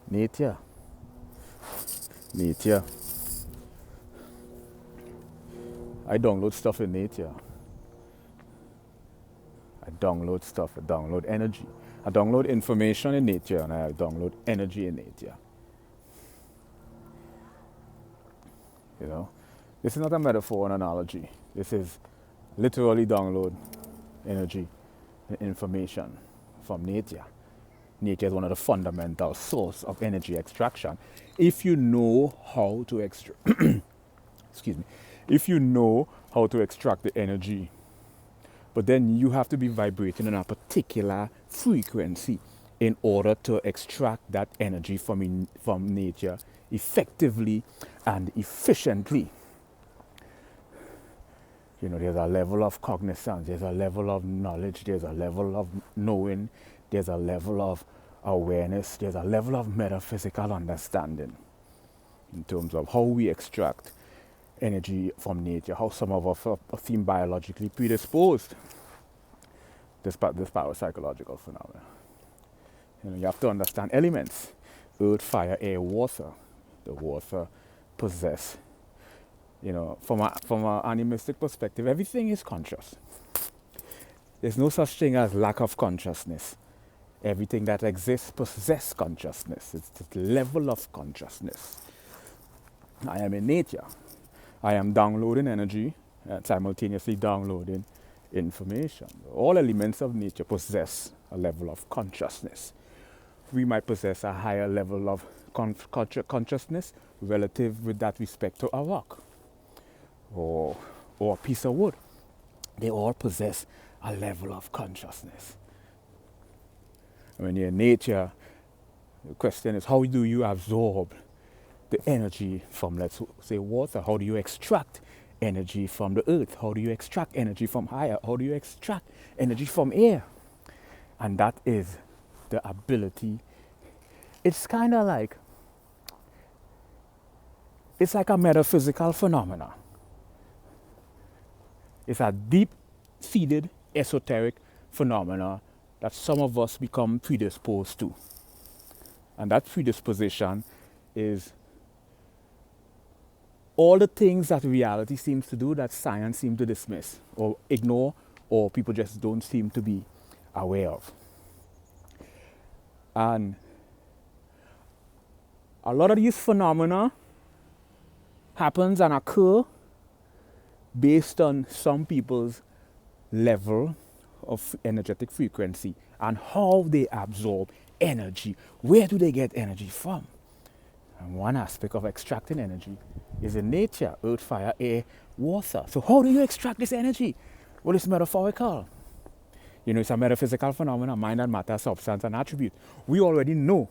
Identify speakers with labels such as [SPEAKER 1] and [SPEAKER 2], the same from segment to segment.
[SPEAKER 1] Nature. Nature. I download stuff in nature. I download stuff, I download energy. I download information in nature and I download energy in nature. You know, this is not a metaphor or an analogy. This is literally download energy and information from nature. Nature is one of the fundamental source of energy extraction. If you know how to excuse me, if you know how to extract the energy, but then you have to be vibrating on a particular frequency in order to extract that energy from nature effectively and efficiently. You know, there's a level of cognizance, there's a level of knowledge, there's a level of knowing, there's a level of awareness, there's a level of metaphysical understanding in terms of how we extract energy from nature, how some of us seem biologically predisposed this parapsychological phenomena. You know, you have to understand elements: earth, fire, air, water. The water possess. You know, from an animistic perspective, everything is conscious. There's no such thing as lack of consciousness. Everything that exists possesses consciousness. It's the level of consciousness. I am in nature. I am downloading energy and simultaneously downloading information. All elements of nature possess a level of consciousness. We might possess a higher level of consciousness relative with that respect to a rock or a piece of wood. They all possess a level of consciousness. When you're in nature, the question is, how do you absorb the energy from, let's say, water? How do you extract energy from the earth? How do you extract energy from higher? How do you extract energy from air? And that is the ability. It's kind of like, it's like a metaphysical phenomena. It's a deep-seated esoteric phenomena that some of us become predisposed to. And that predisposition is all the things that reality seems to do that science seems to dismiss or ignore, or people just don't seem to be aware of. And a lot of these phenomena happens and occur based on some people's level of energetic frequency and how they absorb energy. Where do they get energy from? And one aspect of extracting energy is in nature: earth, fire, air, water. So how do you extract this energy? Well, it's metaphorical. You know, it's a metaphysical phenomenon: mind and matter, substance and attribute. We already know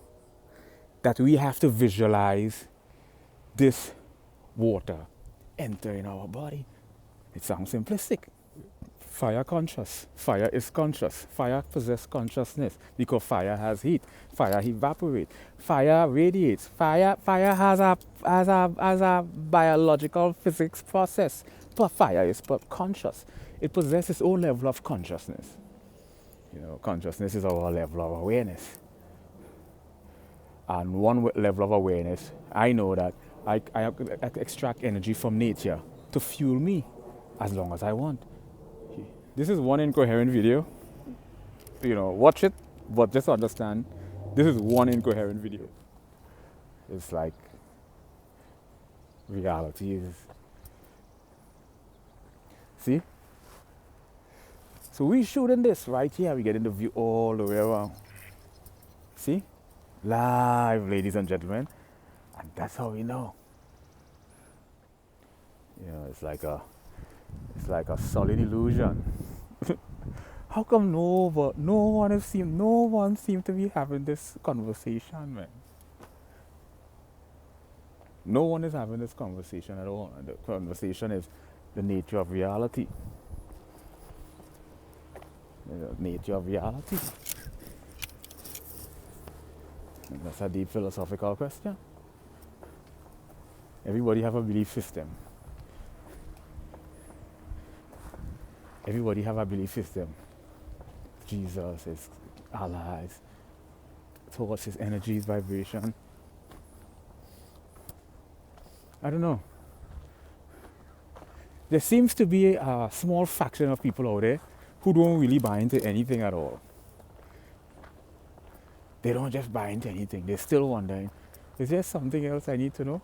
[SPEAKER 1] that we have to visualize this water entering our body. It sounds simplistic. Fire conscious. Fire is conscious. Fire possesses consciousness because fire has heat. Fire evaporates. Fire radiates. Fire has a biological physics process. But fire is conscious. It possesses its own level of consciousness. You know, consciousness is our level of awareness. And one level of awareness, I know that I extract energy from nature to fuel me as long as I want. This is one incoherent video. You know, watch it, but just understand, this is one incoherent video. It's like reality is. See? So we shooting this right here. We getting the view all the way around. See? Live, ladies and gentlemen. And that's how we know. You know, it's like a solid illusion. How come no one seems to be having this conversation, man? No one is having this conversation at all. And the conversation is the nature of reality. The nature of reality. And that's a deep philosophical question. Everybody have a belief system. Everybody have a belief system. Jesus is Allah, thoughts, his energy, his vibration. I don't know. There seems to be a small faction of people out there who don't really buy into anything at all. They don't just buy into anything. They're still wondering, is there something else I need to know?